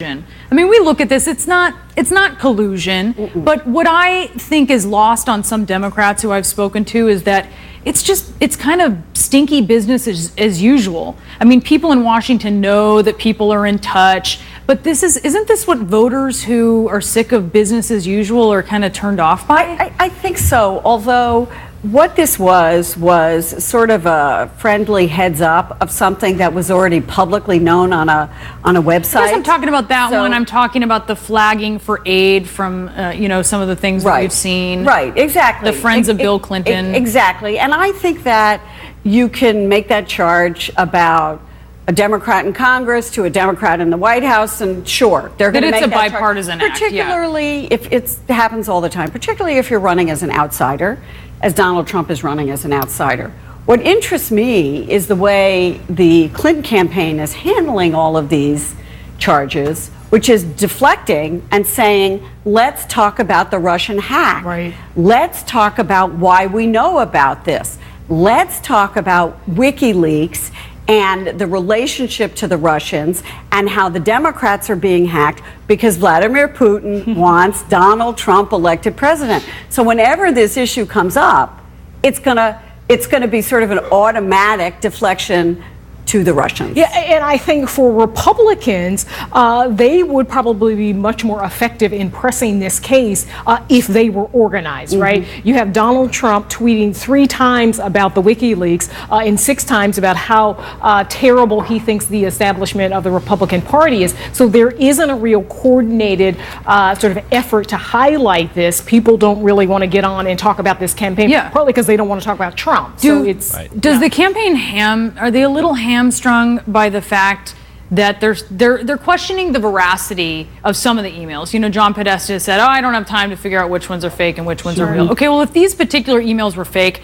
I mean, we look at this, it's not collusion, but what I think is lost on some Democrats who I've spoken to is that it's kind of stinky business as usual. I mean, people in Washington know that people are in touch, but isn't this what voters who are sick of business as usual are kind of turned off by? I think so, although what this was sort of a friendly heads up of something that was already publicly known on a website. I guess I'm talking about that one. I'm talking about the flagging for aid from some of the things that we've seen. Right, exactly. The friends of Bill Clinton. Exactly, and I think that you can make that charge about a Democrat in Congress to a Democrat in the White House, and sure, they're going to make that charge. It's a bipartisan act, particularly if it happens all the time, particularly if you're running as an outsider, as Donald Trump is running as an outsider. What interests me is the way the Clinton campaign is handling all of these charges, which is deflecting and saying, let's talk about the Russian hack. Right. Let's talk about why we know about this. Let's talk about WikiLeaks and the relationship to the Russians and how the Democrats are being hacked because Vladimir Putin wants Donald Trump elected president. So whenever this issue comes up, it's gonna be sort of an automatic deflection to the Russians. Yeah, and I think for Republicans, they would probably be much more effective in pressing this case if they were organized, right? You have Donald Trump tweeting 3 times about the WikiLeaks and 6 times about how terrible he thinks the establishment of the Republican Party is. So there isn't a real coordinated sort of effort to highlight this. People don't really want to get on and talk about this campaign, partly because they don't want to talk about Trump. Does the campaign are they a little hamstrung by the fact that they're questioning the veracity of some of the emails? You know, John Podesta said, I don't have time to figure out which ones are fake and which ones are real. Okay, well, if these particular emails were fake,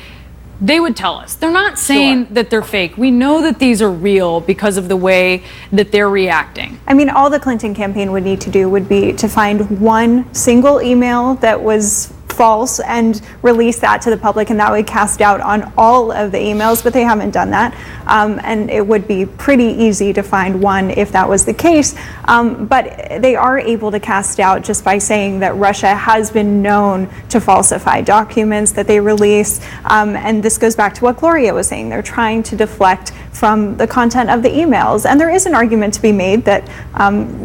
they would tell us. They're not saying that they're fake. We know that these are real because of the way that they're reacting. I mean, all the Clinton campaign would need to do would be to find one single email that was false and release that to the public, and that would cast doubt on all of the emails, but they haven't done that. And it would be pretty easy to find one if that was the case. But they are able to cast doubt just by saying that Russia has been known to falsify documents that they release. And this goes back to what Gloria was saying. They're trying to deflect from the content of the emails. And there is an argument to be made that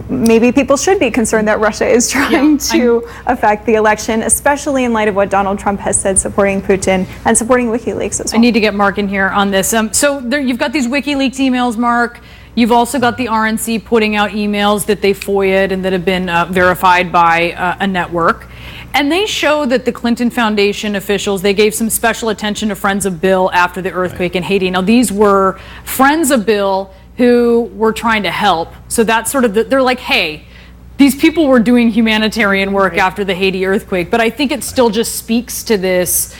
maybe people should be concerned that Russia is trying to affect the election, especially in light of what Donald Trump has said supporting Putin and supporting WikiLeaks as well. I need to get Mark in here on this. So you've got these WikiLeaks emails, Mark. You've also got the RNC putting out emails that they FOIA'd and that have been verified by a network. And they show that the Clinton Foundation officials, they gave some special attention to Friends of Bill after the earthquake in Haiti. Now, these were Friends of Bill who were trying to help. So that's sort of, they're like, hey, these people were doing humanitarian work after the Haiti earthquake. But I think it still just speaks to this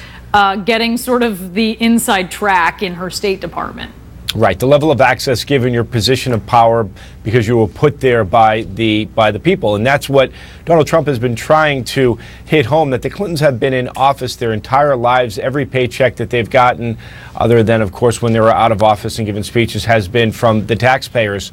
getting sort of the inside track in her State Department. Right, the level of access given your position of power because you were put there by the people. And that's what Donald Trump has been trying to hit home, that the Clintons have been in office their entire lives. Every paycheck that they've gotten, other than, of course, when they were out of office and giving speeches, has been from the taxpayers.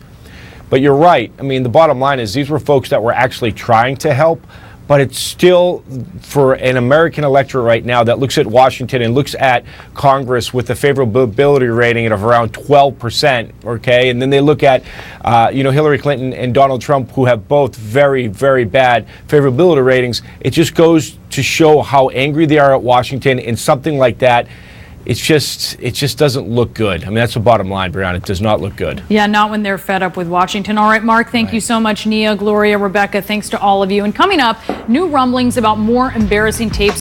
But you're right. I mean, the bottom line is these were folks that were actually trying to help. But it's still, for an American electorate right now that looks at Washington and looks at Congress with a favorability rating of around 12%, okay? And then they look at, Hillary Clinton and Donald Trump, who have both very, very bad favorability ratings. It just goes to show how angry they are at Washington, and something like that. It just doesn't look good. I mean, that's the bottom line, Brianna. It does not look good. Yeah, not when they're fed up with Washington. All right, Mark, thank you so much. Nia, Gloria, Rebecca, thanks to all of you. And coming up, new rumblings about more embarrassing tapes